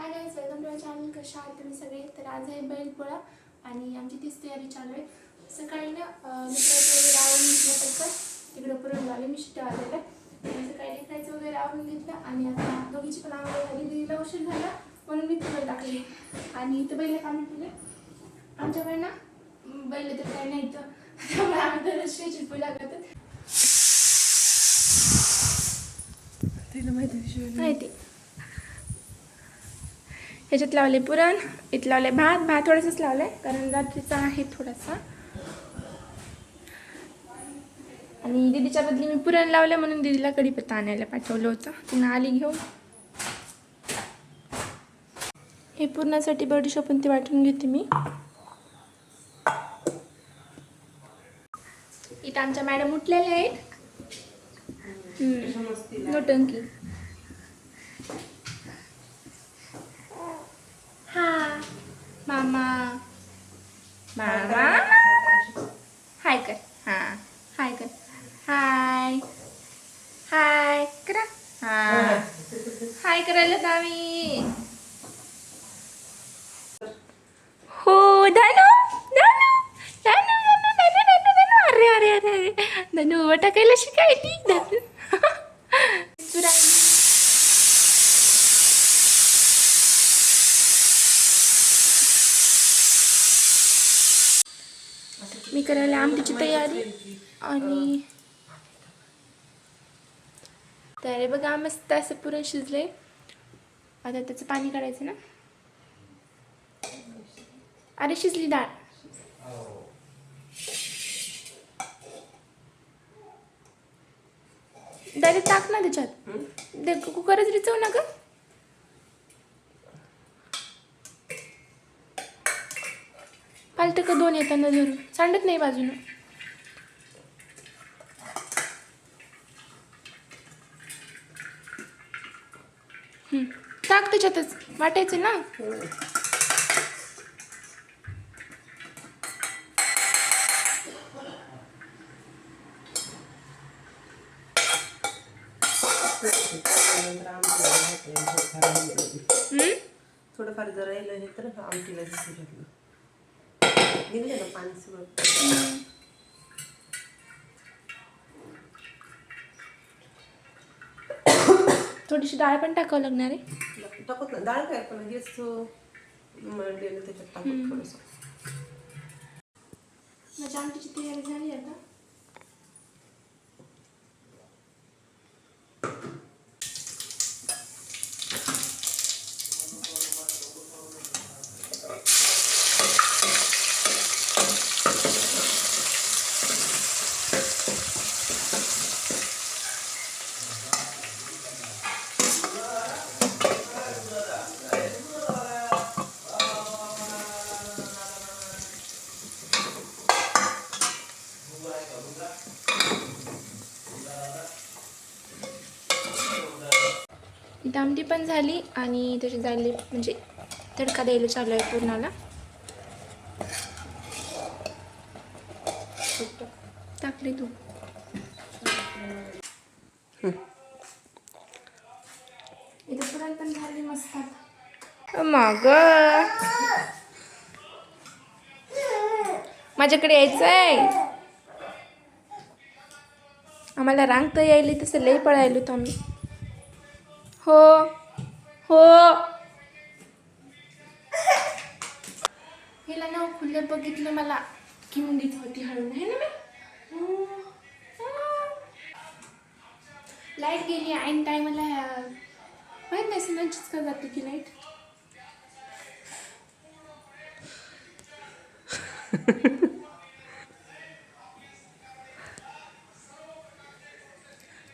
High guys, welcome to our channel. कशा आहात तुम्ही सगळे? तर आज आहे बैलपोळा आणि आमची तीच तयारी चालू आहे. सकाळी ना लेकराचं वगैरे आवरून घेतलं पटकन तिकडं पुरण झाले मी शिट्ट्या वाजवल्या. सकाळी लेकराचं वगैरे आवरून घेतलं आणि आता दोघीची पण आवड झाली. दीदीला उशीर झाला म्हणून मी पुरण टाकले आणि इथं बैल काढून ठेवले. आमच्याकडे ना बैल तर काही नाही इथं, त्यामुळे आम्ही दरवर्षी पूजा करतात. तिला माहिती ह्याच्यात लावले पुरण, इथं लावले भात थोडंसंच लावलंय कारण रात्रीचा आहे थोडासा. आणि दीदीच्या बदली मी पुरण लावलं म्हणून दीदीला कढीपत्ता आणायला पाठवलं होतं. तिनं आली घेऊन. हे पुरणासाठी बडीशेप पण ते वाटून घेते मी. इथं आमच्या मॅडम उठलेल्या आहेत. नोटंकी. मामा मामा हाय कर. हां हाय कर. हाय हाय करा. हां हाय करायला दावी. हो धनु धनु धनु धनु धनु धनु धनु. अरे अरे अरे अरे धनु उभं टाकायला शिकायली. धनु मी करायला आमटीची तयारी. आणि तयारी बघा, मस्त असं पुरण शिजले. आता त्याचं पाणी काढायचं ना. अरे शिजली डाळ. डायरेक्ट टाक ना त्याच्यात. कुकरच रिचव ना ग. पालट का दोन येताना धरून सांडत नाही बाजूनं. टाक त्याच्यातच, वाटायचं ना. थोडंफार जर राहिलं हे तर आमटीला घेतलं निघले ना पाणी सगळं. थोडीशी डाळ पण टाकावं लागणार आहे. टाकत ना डाळ काय पण हेच मळलेलं त्याच्यात टाकून थोडंसं. माझी आमटीची तयारी झाली आता. आमटी पण झाली आणि त्याची झाली म्हणजे तडका द्यायला चालू आहे पुरणाला. टाकले तू. इथं पुरण पण झाली मस्त. मग माझ्याकडे यायचंय. आम्हाला रांगता यायली तसं लई पळायलो होतो आम्ही. हो हो हिला ना खुलं बघितलं मला की मुंगीच होती हळून आहे ना. मी लाईट गेली ऐन टायमाला. माहीत नाही सिनाचीच का जाते की लाईट.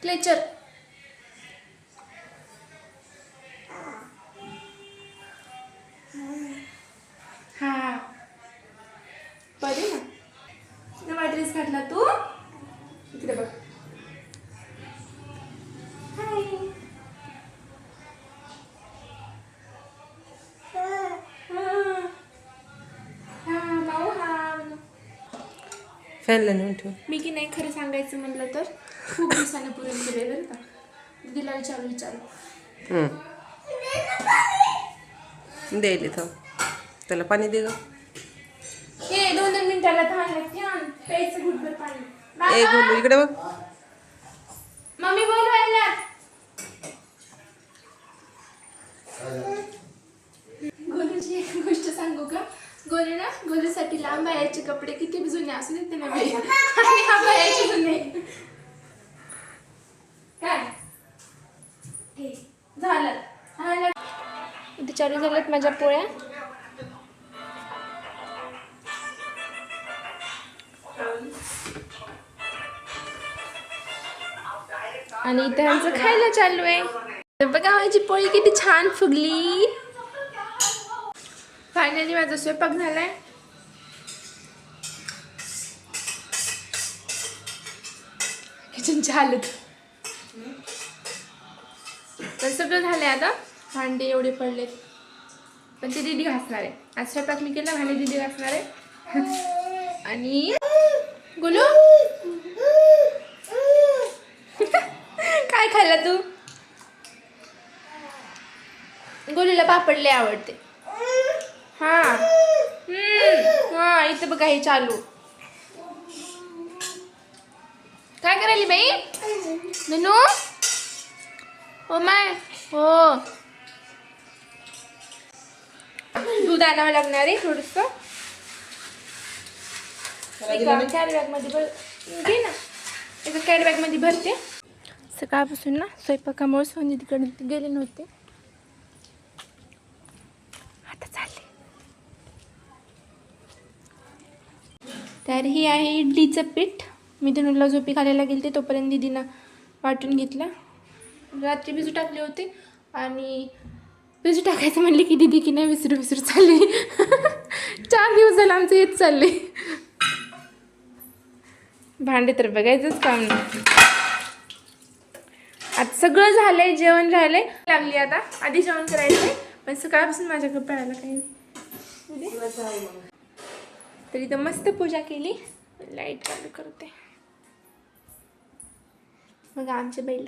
क्लेचर हा बरे ना. नवा ड्रेस घातला तू. इकडे बघ. हाय माऊ. फॅनला नेऊन ठेव. मी की नाही खरं सांगायचं म्हणलं तर खूप दिवसानं पुरण केलंय बरं का. दिला विचारू. द्यायले थांब. त्याला पाणी दे ग. हे 2-2 मिनिटाला थांब प्यायचं गुडभर पाणी. ए बाबा, गोलू इकडे बघ. मम्मी बोलवायला. गोलूची एक गोष्ट सांगू का? गोलू ना गोलूसाठी लांब बायाचे कपडे किती जुने असू देते ना बाई आणि हा बायाचे जुने काय हे झालं. हा इथे चालू झाल्यात माझ्या पोळ्या. आणि इथे आमचं खायला चालू आहे. तर बघा माझी पोळी किती छान फुगली. फायनली माझा स्वयंपाक झालाय. किचनची हालत पण सगळं झालंय. आता भांडे एवढे पडलेत पण ते दीदी घासणार आहे. आज स्वयंपाक मी केला, भांडे दीदी घासणार आहे. आणि गोलू काय खाल्ला तू? गोलूला पापड लय आवडते. हा हा इथं बघा हे चालू. काय करायली बाई ननू? हो माय हो. दूध आणावं लागणार आहे थोडस. कॅरी बॅग मध्ये घे ना. एका कॅरी बॅग मध्ये भरते. सकाळपासून ना स्वयंपाकामुळे सोनी तिकडे गेले नव्हते. आता चालले. तर ही आहे इडलीचं पीठ. मी धनुला झोपी खायला गेलते तोपर्यंत दीदीनं वाटून घेतलं. रात्री भिजू टाकले होते आणि भिजू टाकायचं म्हणले की दीदी की नाही विसरू चालले. 4 दिवस झालं आमचं हेच चालले. भांडे तर बघायचंच काम नाही. आता सगळं झालंय, जेवण राहिलंय. लागली आता आधी जेवण करायचंय पण सकाळपासून माझ्याकडे पळायला काही नाही. तरी तर मस्त पूजा केली. लाईट चालू करते. मग आमचे बैल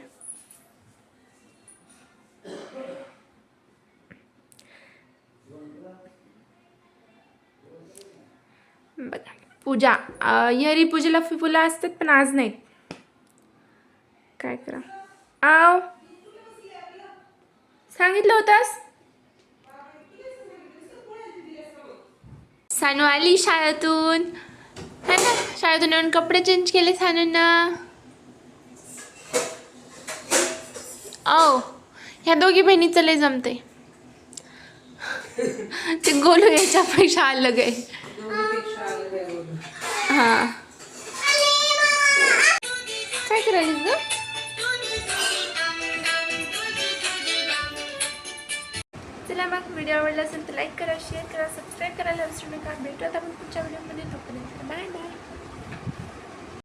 बघा पूजा. हरी पूजेला फुलं असतात पण आज नाहीत. काय करा. आव सांगितलं होतंस. सानू आली शाळेतून है ना. शाळेतून येऊन कपडे चेंज केले सानूंना. ओ ह्या दोघी बहिणीचं लय जमते. ते गोलू याच्यापेक्षा अलग आहे. हा काय करायलीस ग? चला मग व्हिडिओ आवडला असेल तर लाईक करा, शेअर करा, सबस्क्राईब करायला विसरू नका. भेटूयात आपण पुढच्या व्हिडिओमध्ये. तोपर्यंत बाय बाय.